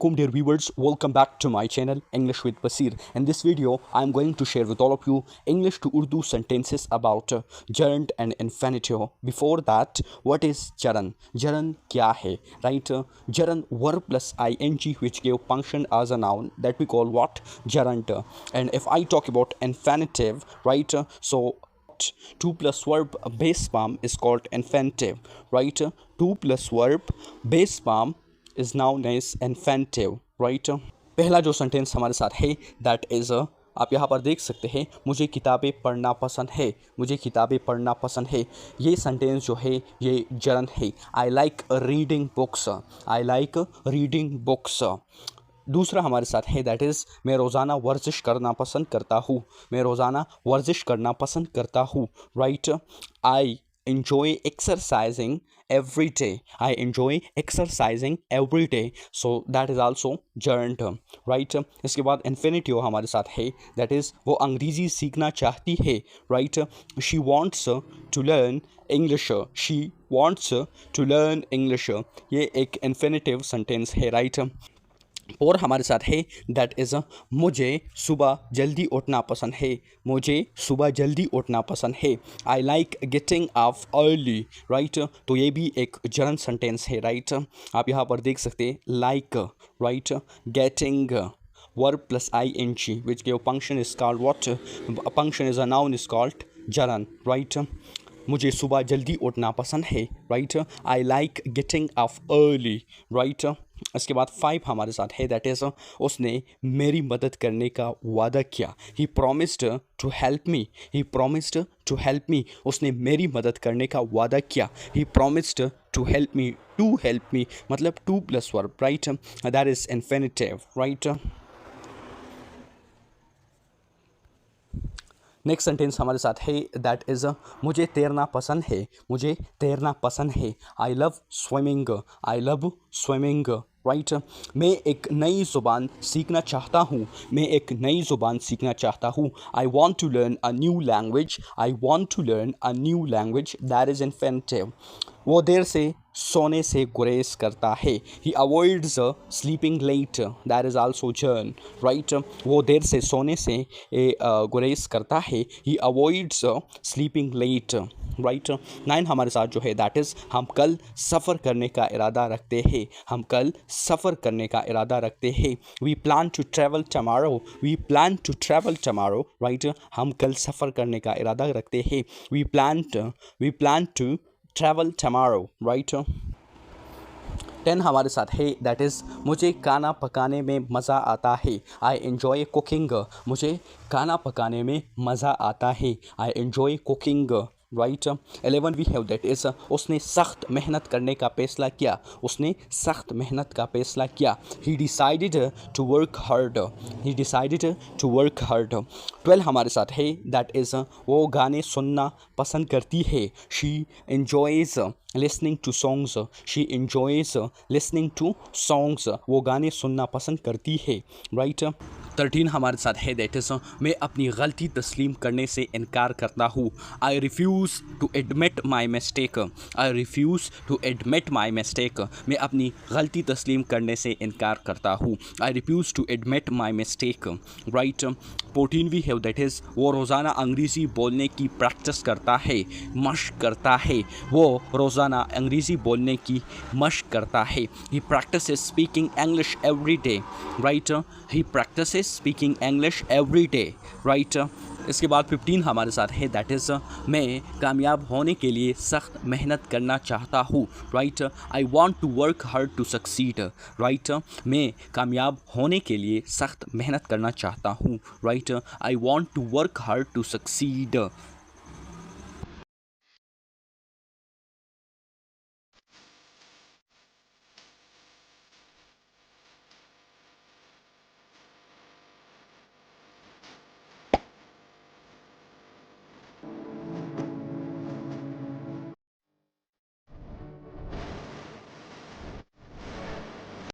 Assalamualaikum dear viewers, welcome back to my channel English with Basir. In this video I am going to share with all of you English to Urdu sentences about gerund and infinitive. Before that, what is gerund? Gerund kya hai? Right? Gerund verb plus ing which give function as a noun, that we call what? Gerund. And if I talk about infinitive, right? So 2 plus verb base form is called infinitive, right? 2 plus verb base form is known as infinitive, right? पहला जो sentence हमारे साथ है that is आप यहाँ पर देख सकते हैं, मुझे किताबें पढ़ना पसंद है, मुझे किताबें पढ़ना पसंद है। ये सेंटेंस जो है ये gerund है। I like reading books, I like reading books. दूसरा हमारे साथ है दैट इज़ मैं रोज़ाना वर्जिश करना पसंद करता हूँ, मैं रोज़ाना वर्जिश करना पसंद करता हूँ, right? I enjoy exercising every day, I enjoy exercising every day, so that is also gerund, right? इसके बाद infinitive हमारे साथ है that is वो अंग्रेज़ी सीखना चाहती है, right? She wants to learn English, she wants to learn English, ये एक infinitive sentence है, right? और हमारे साथ है दैट इज़ मुझे सुबह जल्दी उठना पसंद है, मुझे सुबह जल्दी उठना पसंद है। I like getting up early, right? तो ये भी एक gerund सेंटेंस है, राइट? आप यहाँ पर देख सकते हैं like, right? Getting verb plus ing which give function is called what? A function is a noun is called gerund, right? मुझे सुबह जल्दी उठना पसंद है, right? I like getting up early, right? इसके बाद 5 हमारे साथ है दैट इज़ उसने मेरी मदद करने का वादा किया। He promised to help me, he promised to help me, उसने मेरी मदद करने का वादा किया। He promised to help me मतलब 2 plus verb, right? That is infinitive, right? Next sentence हमारे साथ है दैट इज़ मुझे तैरना पसंद है, मुझे तैरना पसंद है। I love swimming, I love swimming, right? मैं एक नई ज़ुबान सीखना चाहता हूँ, मैं एक नई ज़ुबान सीखना चाहता हूँ। I want to learn a new language, I want to learn a new language, that is infinitive. वो देर से सोने से गुरेज करता है। He avoids sleeping late, that is also gerund, right? वो देर से सोने से गुरेज करता है। He avoids sleeping late, right? 9 हमारे साथ जो है दैट इज़ हम कल सफ़र करने का इरादा रखते हैं, हम कल सफ़र करने का इरादा रखते हैं। We plan to travel tomorrow, we plan to travel tomorrow, right? हम कल सफ़र करने का इरादा रखते हैं। We plan to travel tomorrow, right? 10 हमारे साथ है दैट इज़ मुझे खाना पकाने में मज़ा आता है। आई एन्जॉय कुकिंग, मुझे खाना पकाने में मज़ा आता है। I enjoy cooking, right? 11 we have that is उसने सख्त मेहनत करने का फैसला किया, उसने सख्त मेहनत का फैसला किया। He decided to work hard, he decided to work hard. 12 हमारे साथ है दैट इज़ वो गाने सुनना पसंद करती है। She enjoys listening to songs, she enjoys listening to songs, वो गाने सुनना पसंद करती है, राइट? 13 हमारे साथ है दैट इज़ मैं अपनी गलती तस्लीम करने से इनकार करता हूँ। I refuse to admit my mistake, I refuse to admit my mistake, मैं अपनी गलती तस्लीम करने से इनकार करता हूँ। I refuse to admit my mistake, right? 14 we have that is वो रोज़ाना अंग्रेज़ी बोलने की प्रैक्टिस करता है, मशक करता है, वो रोज़ाना अंग्रेज़ी बोलने की मशक करता है। He practises speaking English every day, right? He practises speaking English every day, right? इसके बाद 15 हमारे साथ है दैट इज़ मैं कामयाब होने के लिए सख्त मेहनत करना चाहता हूँ, right? I want to work hard to succeed, right? मैं कामयाब होने के लिए सख्त मेहनत करना चाहता हूँ, right? I want to work hard to succeed,